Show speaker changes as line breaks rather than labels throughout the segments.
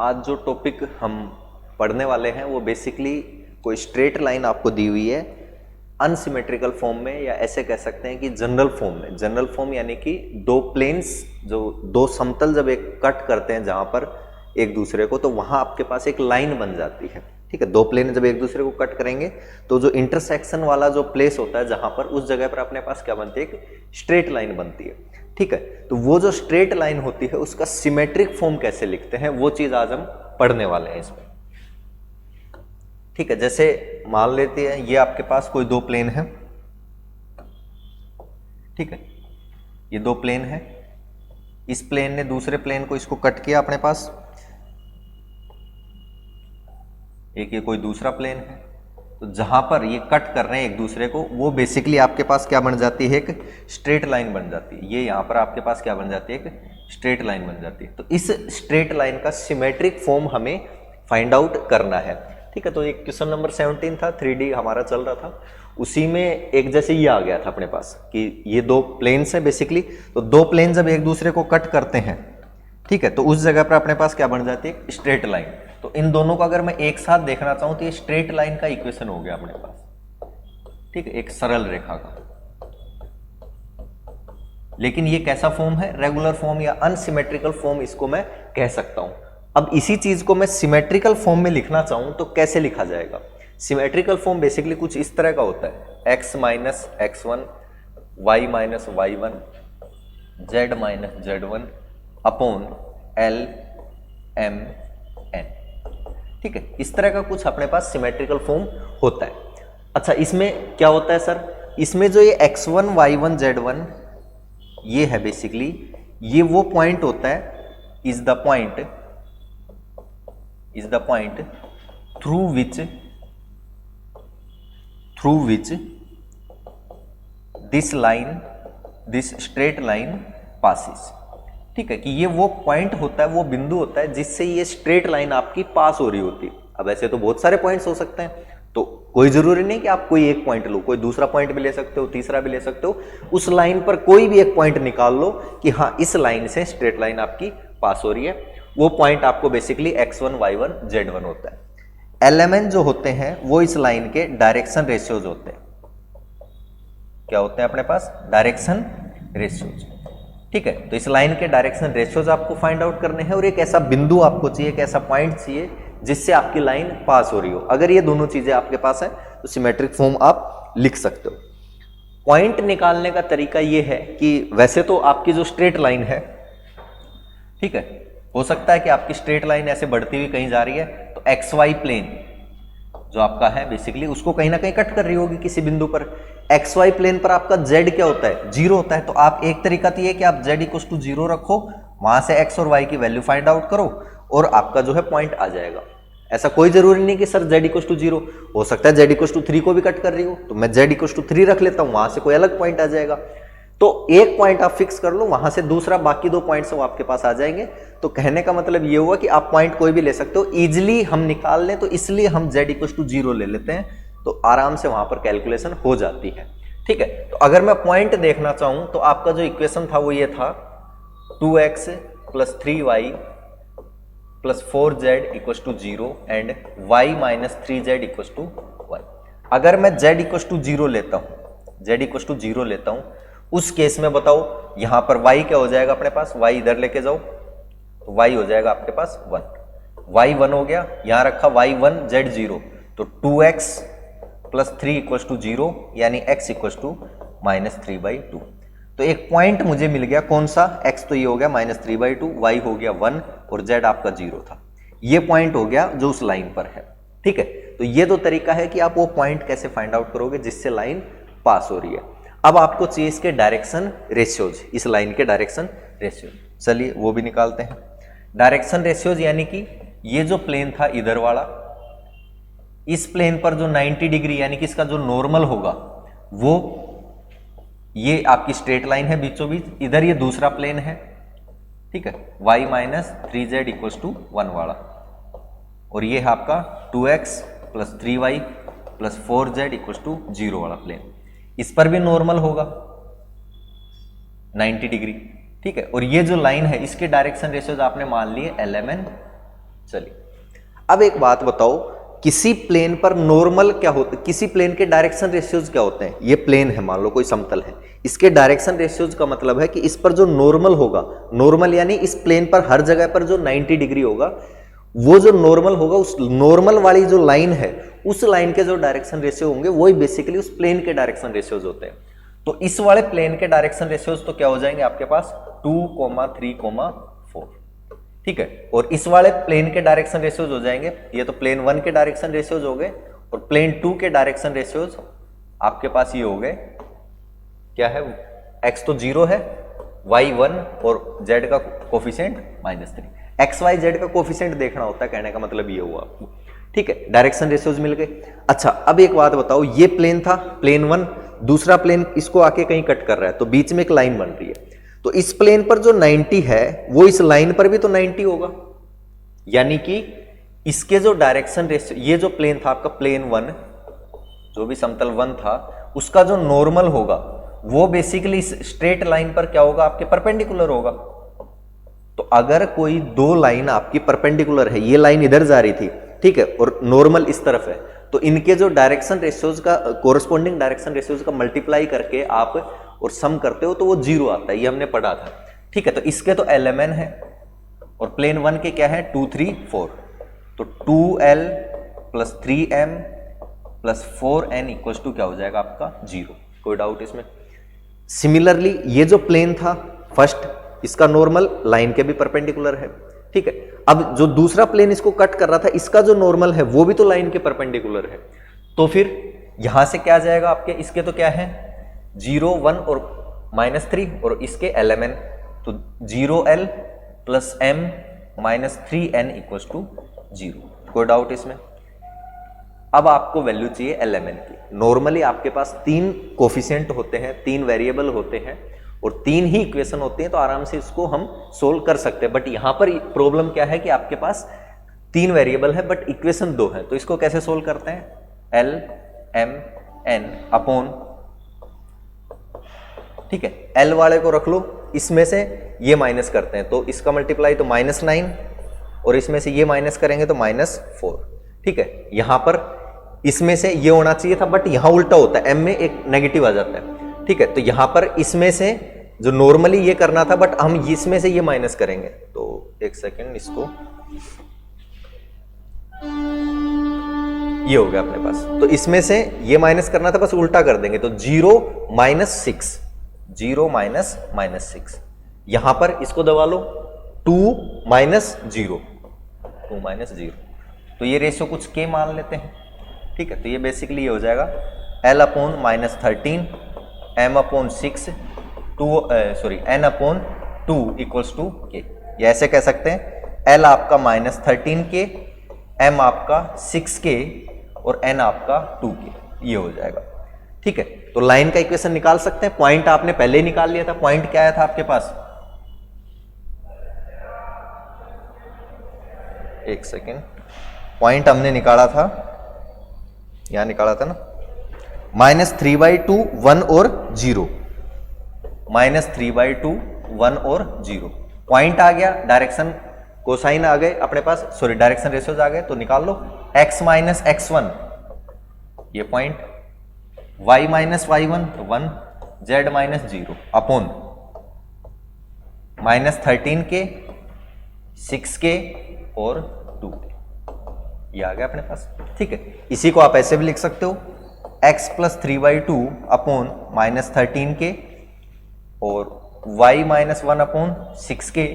आज जो टॉपिक हम पढ़ने वाले हैं वो बेसिकली कोई स्ट्रेट लाइन आपको दी हुई है अनसिमेट्रिकल फॉर्म में, या ऐसे कह सकते हैं कि जनरल फॉर्म में। जनरल फॉर्म यानी कि दो प्लेन्स, जो दो समतल जब एक कट करते हैं जहां पर एक दूसरे को, तो वहां आपके पास एक लाइन बन जाती है। ठीक है, दो प्लेन जब एक दूसरे को कट करेंगे तो जो इंटरसेक्शन वाला जो प्लेस होता है जहां पर, उस जगह पर अपने पास क्या बनती है, एक स्ट्रेट लाइन बनती है। ठीक है, तो वो जो स्ट्रेट लाइन होती है उसका सिमेट्रिक फॉर्म कैसे लिखते हैं वो चीज आज हम पढ़ने वाले हैं इसमें। ठीक है, जैसे मान लेते हैं ये आपके पास कोई दो प्लेन है। ठीक है, ये दो प्लेन है, इस प्लेन ने दूसरे प्लेन को इसको कट किया अपने पास। एक ये कोई दूसरा प्लेन है, तो जहां पर ये कट कर रहे हैं एक दूसरे को, वो बेसिकली आपके पास क्या बन जाती है, एक स्ट्रेट लाइन बन जाती है। ये यहां पर आपके पास क्या बन जाती है, एक स्ट्रेट लाइन बन जाती है। तो इस स्ट्रेट लाइन का सिमेट्रिक फॉर्म हमें फाइंड आउट करना है। ठीक है, तो एक क्वेश्चन नंबर 17 था, 3D हमारा चल रहा था, उसी में एक जैसे ये आ गया था अपने पास कि ये दो प्लेन्स हैं बेसिकली। तो दो प्लेन जब एक दूसरे को कट करते हैं, ठीक है, तो उस जगह पर अपने पास क्या बन जाती है, स्ट्रेट लाइन। तो इन दोनों को अगर मैं एक साथ देखना चाहूं तो ये स्ट्रेट लाइन का इक्वेशन हो गया अपने पास। ठीक है, एक सरल रेखा का। लेकिन ये कैसा फॉर्म है, रेगुलर फॉर्म या अनसिमेट्रिकल फॉर्म इसको मैं कह सकता हूं। अब इसी चीज को मैं सिमेट्रिकल फॉर्म में लिखना चाहूं तो कैसे लिखा जाएगा। सिमेट्रिकल फॉर्म बेसिकली कुछ इस तरह का होता है, x minus x1, y minus y1, z minus z1 upon l m n। ठीक है, इस तरह का कुछ अपने पास सिमेट्रिकल फॉर्म होता है। अच्छा, इसमें क्या होता है सर, इसमें जो ये x1 y1 z1 ये है बेसिकली, ये वो पॉइंट होता है, is the point through which this straight line passes. ठीक है, कि ये वो पॉइंट होता है, वो बिंदु होता है जिससे ये स्ट्रेट लाइन आपकी पास हो रही होती है। अब ऐसे तो बहुत सारे पॉइंट्स हो सकते हैं, तो कोई जरूरी नहीं कि आप कोई एक पॉइंट लो, कोई दूसरा पॉइंट भी ले सकते हो, तीसरा भी ले सकते हो। उस लाइन पर कोई भी एक पॉइंट निकाल लो कि हाँ इस लाइन से स्ट्रेट लाइन आपकी पास हो रही है। वो पॉइंट आपको बेसिकली x1 y1 z1 होता है। एलिमेंट जो होते हैं वो इस लाइन के डायरेक्शन रेशियोज होते हैं। क्या होते हैं अपने पास, डायरेक्शन रेशियोज। ठीक है, तो इस लाइन के डायरेक्शन रेशियोज आपको फाइंड आउट करने हैं, और एक ऐसा बिंदु आपको चाहिए, एक ऐसा पॉइंट चाहिए जिससे आपकी लाइन पास हो रही हो। अगर ये दोनों चीजें आपके पास है तो सिमेट्रिक फॉर्म आप लिख सकते हो। पॉइंट निकालने का तरीका ये है कि वैसे तो आपकी जो स्ट्रेट लाइन है, ठीक है, हो सकता है कि आपकी स्ट्रेट लाइन ऐसे बढ़ती हुई कहीं जा रही है, तो एक्स वाई प्लेन जो आपका है बेसिकली उसको कहीं ना कहीं कट कर रही होगी किसी बिंदु पर। एक्स वाई प्लेन पर आपका जेड क्या होता है, जीरो होता है। तो आप एक तरीका तो ये कि आप जेड इक्वल टू जीरो रखो, वहां से एक्स और वाई की वैल्यू फाइंड आउट करो और आपका जो है पॉइंट आ जाएगा। ऐसा कोई जरूरी नहीं कि sir Z equal to zero, हो सकता है जेड इक्वल टू 3 को भी कट कर रही हो, तो मैं जेड इक्वल टू 3 रख लेता हूं, वहां से कोई अलग पॉइंट आ जाएगा। तो एक पॉइंट आप फिक्स कर लो, वहां से दूसरा बाकी दो पॉइंट्स वो आपके पास आ जाएंगे। तो कहने का मतलब ये हुआ कि आप पॉइंट कोई भी ले सकते हो, इजिली हम निकाल लें, तो इसलिए हम z इक्वल टू 0 ले लेते हैं, तो आराम से वहां पर कैलकुलेशन हो जाती है। ठीक है, तो अगर मैं पॉइंट देखना चाहूं तो आपका जो इक्वेशन था वो ये था 2x plus 3y plus 4z equal to 0 and y minus 3z equal to 1। अगर मैं z इक्वल टू 0 लेता हूं, z इक्वल टू 0 लेता हूं, उस केस में बताओ यहां पर y क्या हो जाएगा अपने पास, y इधर लेके जाओ तो y हो जाएगा आपके पास 1, y 1 हो गया, यहां रखा y1 z 0, तो 2x प्लस 3 इक्वल टू 0 यानी x इक्वल टू माइनस 3/2। तो एक पॉइंट मुझे मिल गया, कौन सा, x तो ये हो गया माइनस 3/2, y हो गया 1 और z आपका 0 था। ये पॉइंट हो गया जो उस लाइन पर है। ठीक है, तो ये दो तरीका है कि आप वो पॉइंट कैसे फाइंड आउट करोगे जिससे लाइन पास हो रही है। अब आपको चाहिए इसके डायरेक्शन रेशियोज, इस लाइन के डायरेक्शन रेशियोज, चलिए वो भी निकालते हैं। डायरेक्शन रेशियोज यानी कि ये जो प्लेन था इधर वाला, इस प्लेन पर जो 90 डिग्री यानी कि इसका जो नॉर्मल होगा वो ये आपकी स्ट्रेट लाइन है बीचों बीच, इधर ये दूसरा प्लेन है। ठीक है, y minus 3z equal to 1 वाला, और ये है आपका 2x plus 3y plus 4z equal to 0 वाला प्लेन। इस पर भी नॉर्मल होगा 90 डिग्री। ठीक है, और ये जो लाइन है इसके डायरेक्शन रेशियोज आपने मान लिए LMN, चलिए अब एक बात बताओ, किसी प्लेन पर नॉर्मल क्या होता है, किसी प्लेन के डायरेक्शन रेशियोज क्या होते हैं। ये प्लेन है, मान लो कोई समतल है, इसके डायरेक्शन रेशियोज का मतलब है कि इस पर जो नॉर्मल होगा, नॉर्मल यानी इस प्लेन पर हर जगह पर जो 90 डिग्री होगा, वो जो नॉर्मल होगा, उस नॉर्मल वाली जो लाइन है, उस लाइन के जो डायरेक्शन रेशियो होंगे वही बेसिकली उस प्लेन के डायरेक्शन रेशियोज होते हैं। तो इस वाले प्लेन के डायरेक्शन रेशियोज तो क्या हो जाएंगे आपके पास 2, 3, 4, ठीक है। और इस वाले प्लेन के डायरेक्शन रेशियोज हो जाएंगे, ये तो प्लेन 1 के डायरेक्शन रेशियोज हो गए, और प्लेन 2 के डायरेक्शन रेशियोज आपके पास ये हो गए, क्या है, x तो 0 है, y 1 और z का कोफिशिएंट -3। x y z का कोफिशिएंट देखना होता है, कहने का मतलब ये हुआ आपको, ठीक है। डायरेक्शन रेशियोज मिल गए। अच्छा अब एक बात बताओ, ये प्लेन था प्लेन 1, दूसरा प्लेन इसको आके कहीं कट कर रहा है, तो बीच में एक लाइन बन रही है, तो इस प्लेन पर जो 90 है वो इस लाइन पर भी तो 90 होगा, यानी कि इसके जो डायरेक्शन रेशियो, ये जो प्लेन था आपका प्लेन 1, जो भी समतल 1 था, उसका जो नॉर्मल होगा वो बेसिकली इस स्ट्रेट लाइन पर क्या होगा, आपके परपेंडिकुलर होगा। तो अगर कोई दो लाइन आपकी परपेंडिकुलर है, ये लाइन इधर जा रही थी, ठीक है, और नॉर्मल इस तरफ है, तो इनके जो डायरेक्शन रेशियोज का कोरस्पॉन्डिंग डायरेक्शन रेशियोज का मल्टीप्लाई करके आप और सम करते हो तो वो 0 आता है, ये हमने पढ़ा था, ठीक है। तो इसके तो LMN है और प्लेन 1 के क्या है 2, 3, 4, तो 2L + 3M + 4N equals to क्या हो जाएगा आपका 0। कोई डाउट इसमें। सिमिलरली ये जो प्लेन था फर्स्ट, इसका नॉर्मल लाइन के भी परपेंडिकुलर है, ठीक है। अब जो दूसरा प्लेन इसको कट कर रहा था, इसका जो नॉर्मल है वो भी तो लाइन के परपेंडिकुलर है, तो फिर यहां से क्या जाएगा आपके, इसके तो क्या है 0, 1 और -3, और इसके LMN, तो 0L + M - 3N equals to 0। कोई डाउट इसमें। अब आपको वैल्यू चाहिए LMN की। नॉर्मली आपके पास 3 कोफिशिएंट होते हैं, 3 वेरिएबल होते हैं और 3 ही इक्वेशन होती हैं, तो आराम से इसको हम सोल्व कर सकते हैं। बट यहां पर प्रॉब्लम क्या है कि आपके पास 3 वेरिएबल है बट इक्वेशन 2 है, तो इसको कैसे सोल्व करते हैं, L M N अपॉन, ठीक है, L वाले को रख लो, इसमें से ये माइनस करते हैं तो इसका मल्टीप्लाई तो -9, और इसमें से ये माइनस करेंगे तो -4, ठीक है। यहां पर इसमें से ये होना चाहिए था बट यहां उल्टा होता है, M में एक नेगेटिव आ जाता है, ठीक है। तो यहां पर इसमें से जो नॉर्मली ये करना था बट हम इसमें से ये माइनस करेंगे, तो एक सेकेंड, इसको ये हो गया अपने पास, तो इसमें से ये माइनस करना था, बस उल्टा कर देंगे, तो 0 - 6, 0 - -6, यहां पर इसको दबा लो 2 - 0, 2 - 0, तो ये रेशियो कुछ के मान लेते हैं, ठीक है। तो ये बेसिकली ये हो जाएगा L upon -13 M upon 6 N upon 2 equals to K. ये ऐसे कह सकते हैं, L आपका -13 के, M आपका 6 के और N आपका 2 के, ये हो जाएगा, ठीक है। तो लाइन का इक्वेशन निकाल सकते हैं। पॉइंट आपने पहले ही निकाल लिया था, पॉइंट क्या आया था आपके पास, एक सेकेंड, पॉइंट हमने निकाला था, यहां निकाला था ना, -3/2 1 और 0, -3/2 1 और 0, पॉइंट आ गया, डायरेक्शन कोसाइन आ गए अपने पास, सॉरी डायरेक्शन रेशियोज आ गए, तो निकाल लो x - x1 ये पॉइंट, y - y1 तो 1, z - 0 अपॉन -13 के, 6 के और 2 के, ये आ गया अपने पास, ठीक है। इसी को आप ऐसे भी लिख सकते हो, x + 3/2 अपॉन -13 के और y - 1 अपॉन 6 के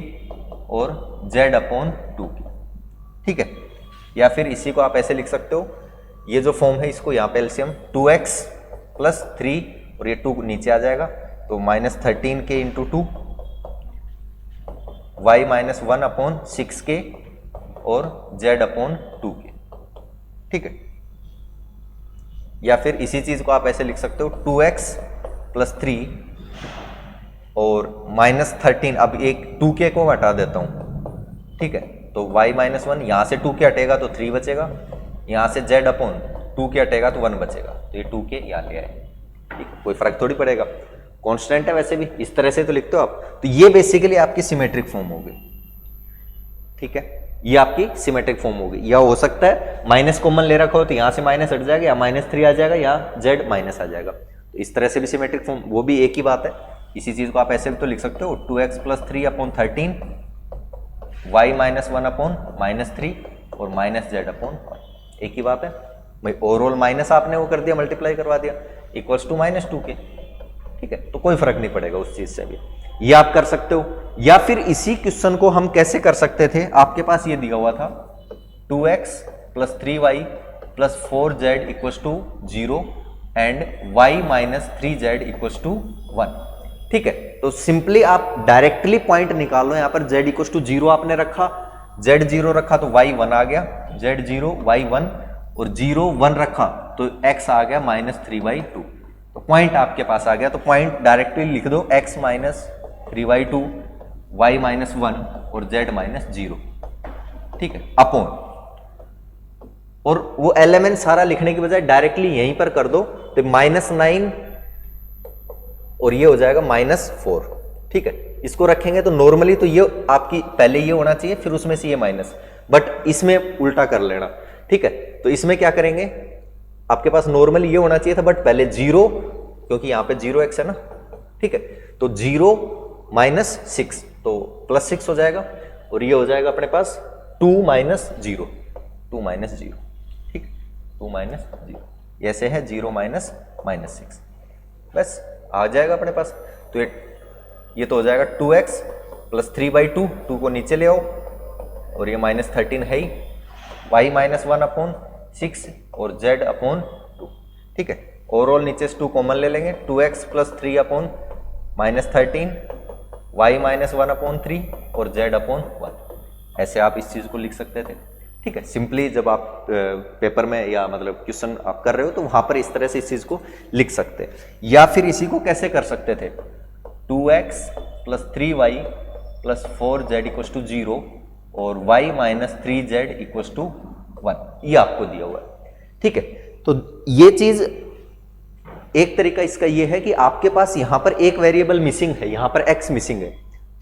और z अपॉन 2 के, ठीक है। या फिर इसी को आप ऐसे लिख सकते हो, ये जो फॉर्म है इसको यहाँ पे एलसीएम 2x + 3 और ये 2 नीचे आ जाएगा, तो -13 के × 2, y - 1 अपॉन 6 के और z अपॉन 2 के, ठीक है। या फिर इसी चीज को आप ऐसे लिख सकते हो, 2x + 3 और -13, अब एक 2k को हटा देता हूं, ठीक है, तो y - 1 यहां से 2k हटेगा तो 3 बचेगा, यहां से z अपॉन 2k हटेगा तो 1 बचेगा, तो ये 2k यहां ले आए, ठीक है, कोई फर्क थोड़ी पड़ेगा, कांस्टेंट है वैसे भी, इस तरह से तो लिखते हो आप। तो ये बेसिकली आपकी सिमेट्रिक फॉर्म हो गई। ठीक है, ये आपकी सिमेट्रिक फॉर्म होगी। या हो सकता है माइनस कॉमन ले रखा हो तो यहां से माइनस हट जाएगा, या -3 आ जाएगा, या z माइनस आ जाएगा। तो इस तरह से भी सिमेट्रिक फॉर्म, वो भी एक ही बात है। इसी चीज को आप ऐसे भी तो लिख सकते हो, 2x + 3 अपॉन 13 y - 1 अपॉन -3 और -z अपॉन 1, एक ही बात है भाई। ओवरऑल माइनस आपने वो कर दिया, मल्टीप्लाई करवा दिया, इक्वल्स टू -2 के, ठीक है। तो कोई फर्क नहीं पड़ेगा उस चीज से भी, ये आप कर सकते हो। या फिर इसी क्वेश्चन को हम कैसे कर सकते थे, आपके पास ये दिया हुआ था 2x + 3y + 4z = 0 and y - 3z = 1, ठीक है। तो सिंपली आप डायरेक्टली पॉइंट निकालो, यहां पर z = 0 आपने रखा, z 0 रखा तो y 1 आ गया, z 0 y 1 और 0 1 रखा तो x आ गया -3/2। तो पॉइंट आपके पास आ गया। तो पॉइंट डायरेक्टली लिख दो, x - 3/2 y - 1 और z - 0, ठीक है, अपॉन, और वो एलिमेंट सारा लिखने की बजाय डायरेक्टली यहीं पर कर दो तो -9 और ये हो जाएगा -4, ठीक है। इसको रखेंगे तो नॉर्मली तो ये आपकी पहले ये होना चाहिए, फिर उसमें से ये माइनस, बट इसमें उल्टा कर लेना, ठीक है। तो इसमें क्या करेंगे, आपके पास नॉर्मली ये होना चाहिए था, बट पहले 0, क्योंकि यहां पे 0x है ना, ठीक है। तो 0 - 6 तो +6 हो जाएगा, और ये हो जाएगा अपने पास 2 - 0, 2 - 0, ठीक, 2 - 0, ऐसे है 0 - -6, बस आ जाएगा अपने पास। तो ये तो हो जाएगा 2x + 3/2, 2 को नीचे ले आओ, और ये -13 है ही, y - 1 अपॉन 6 और z अपॉन 2, ठीक है। ओवरऑल नीचे से 2 कॉमन ले लेंगे, 2x + 3 अपॉन -13, y - 1 अपॉन 3 और z अपॉन 1, ऐसे आप इस चीज को लिख सकते थे, ठीक है। सिंपली जब आप पेपर में या मतलब क्वेश्चन आप कर रहे हो तो वहां पर इस तरह से इस चीज को लिख सकते हैं। या फिर इसी को कैसे कर सकते थे, 2x + 3y + 4z = 0 और y - 3z = 1, ये आपको दिया हुआ है, ठीक है। तो ये चीज एक तरीका इसका ये है कि आपके पास यहां पर एक वेरिएबल मिसिंग है, यहां पर x मिसिंग है,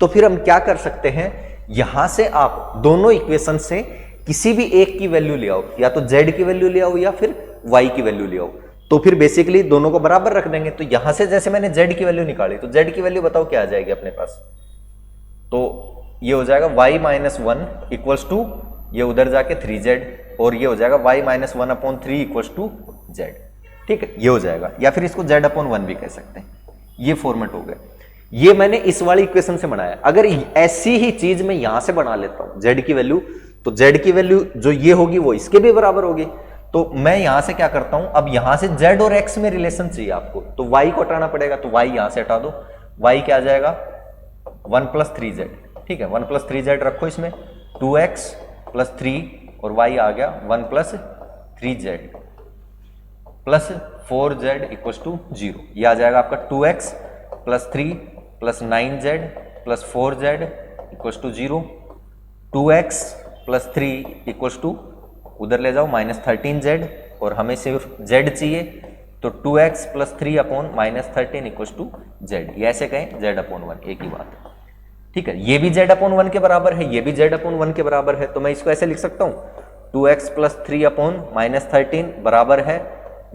तो फिर हम क्या कर सकते हैं, यहां से आप दोनों इक्वेशन से किसी भी एक की वैल्यू ले आओ, या तो z की वैल्यू ले आओ या फिर y की वैल्यू ले आओ, तो फिर बेसिकली दोनों को बराबर रख देंगे। तो यहां से जैसे मैंने z की वैल्यू निकाली, तो z की वैल्यू बताओ क्या आ जाएगी अपने पास, तो ये हो जाएगा y - 1 = ये उधर जाके 3z, और ये हो जाएगा y - 1 अपॉन 3 = z, ठीक है, ये हो जाएगा। या फिर इसको z अपॉन 1 भी कह सकते हैं, ये फॉर्मेट हो गया। ये मैंने इस वाली इक्वेशन से बनाया। अगर ऐसी ही चीज मैं यहां से बना लेता हूं z की वैल्यू, तो z की वैल्यू जो ये होगी वो इसके भी बराबर होगी। तो मैं यहां से क्या करता हूं, अब यहां से z और x में रिलेशन चाहिए आपको, तो y को हटाना पड़ेगा, तो y यहां से हटा दो, y क्या आ जाएगा 1 + 3z, ठीक है, 1 + 3z रखो इसमें, 2x + 3 और y आ गया 1 + 3z + 4z = 0, ये आ जाएगा आपका 2x + 3 + 9z + 4z = 0, 2x + 3 = उधर ले जाओ -13z, और हमें सिर्फ z चाहिए, तो 2x + 3 अपॉन -13 = z, ये ऐसे कहें z अपॉन 1, एक ही बात है, ठीक है। ये भी z अपॉन 1 के बराबर है, ये भी z अपॉन 1 के बराबर है, तो मैं इसको ऐसे लिख सकता हूं, 2x + 3 अपॉन -13 बराबर है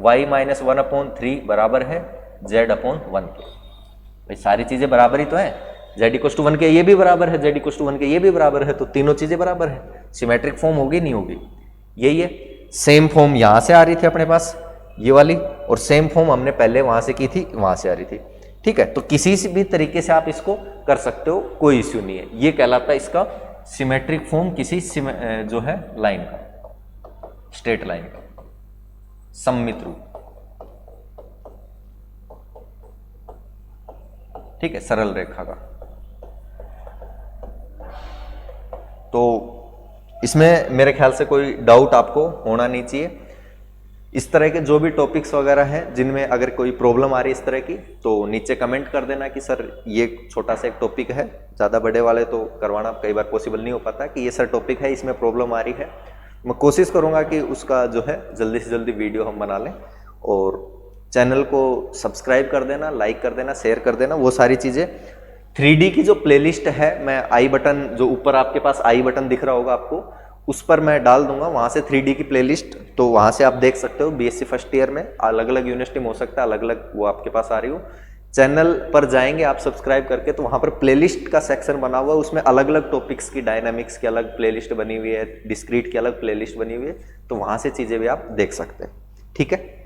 y - 1 अपॉन 3 बराबर है z अपॉन 1 के। भाई सारी चीजें बराबर ही तो है, z = 1 के ये भी बराबर है, z = 1 के ये भी बराबर है, तो तीनों चीजें बराबर है, सिमेट्रिक फॉर्म होगी नहीं होगी, यही है। सेम फॉर्म यहां से आ रही थी अपने पास ये वाली, और सेम फॉर्म हमने पहले वहां से की थी, वहां से आ रही थी, ठीक है। तो किसी से भी तरीके से आप इसको कर सकते हो, कोई इश्यू नहीं है। ये कहलाता है इसका सिमेट्रिक फॉर्म किसी जो है लाइन का, स्ट्रेट लाइन का सममित रूप, ठीक है, सरल रेखा का। तो इसमें मेरे ख्याल से कोई डाउट आपको होना नहीं चाहिए। इस तरह के जो भी टॉपिक्स वगैरह हैं जिनमें अगर कोई प्रॉब्लम आ रही है इस तरह की, तो नीचे कमेंट कर देना कि सर ये छोटा सा एक टॉपिक है, ज़्यादा बड़े वाले तो करवाना कई बार पॉसिबल नहीं हो पाता, कि ये सर टॉपिक है इसमें प्रॉब्लम आ रही है। मैं कोशिश करूँगा कि उसका जो है जल्दी से जल्दी वीडियो हम बना लें, और चैनल को सब्सक्राइब कर देना, लाइक कर देना, शेयर कर देना, वो सारी चीज़ें 3D की जो प्लेलिस्ट है, मैं आई बटन, जो ऊपर आपके पास आई बटन दिख रहा होगा आपको, उस पर मैं डाल दूंगा वहां से 3D की प्लेलिस्ट, तो वहां से आप देख सकते हो। बीएससी फर्स्ट ईयर में अलग अलग यूनिवर्सिटी में हो सकता है अलग अलग वो आपके पास आ रही हो। चैनल पर जाएंगे आप सब्सक्राइब करके, तो वहां पर प्लेलिस्ट का सेक्शन बना हुआ है, उसमें अलग अलग टॉपिक्स की, डायनामिक्स की अलग प्लेलिस्ट बनी हुई है, डिस्क्रीट की अलग प्लेलिस्ट बनी हुई है, तो वहां से चीजें भी आप देख सकते हैं। ठीक है।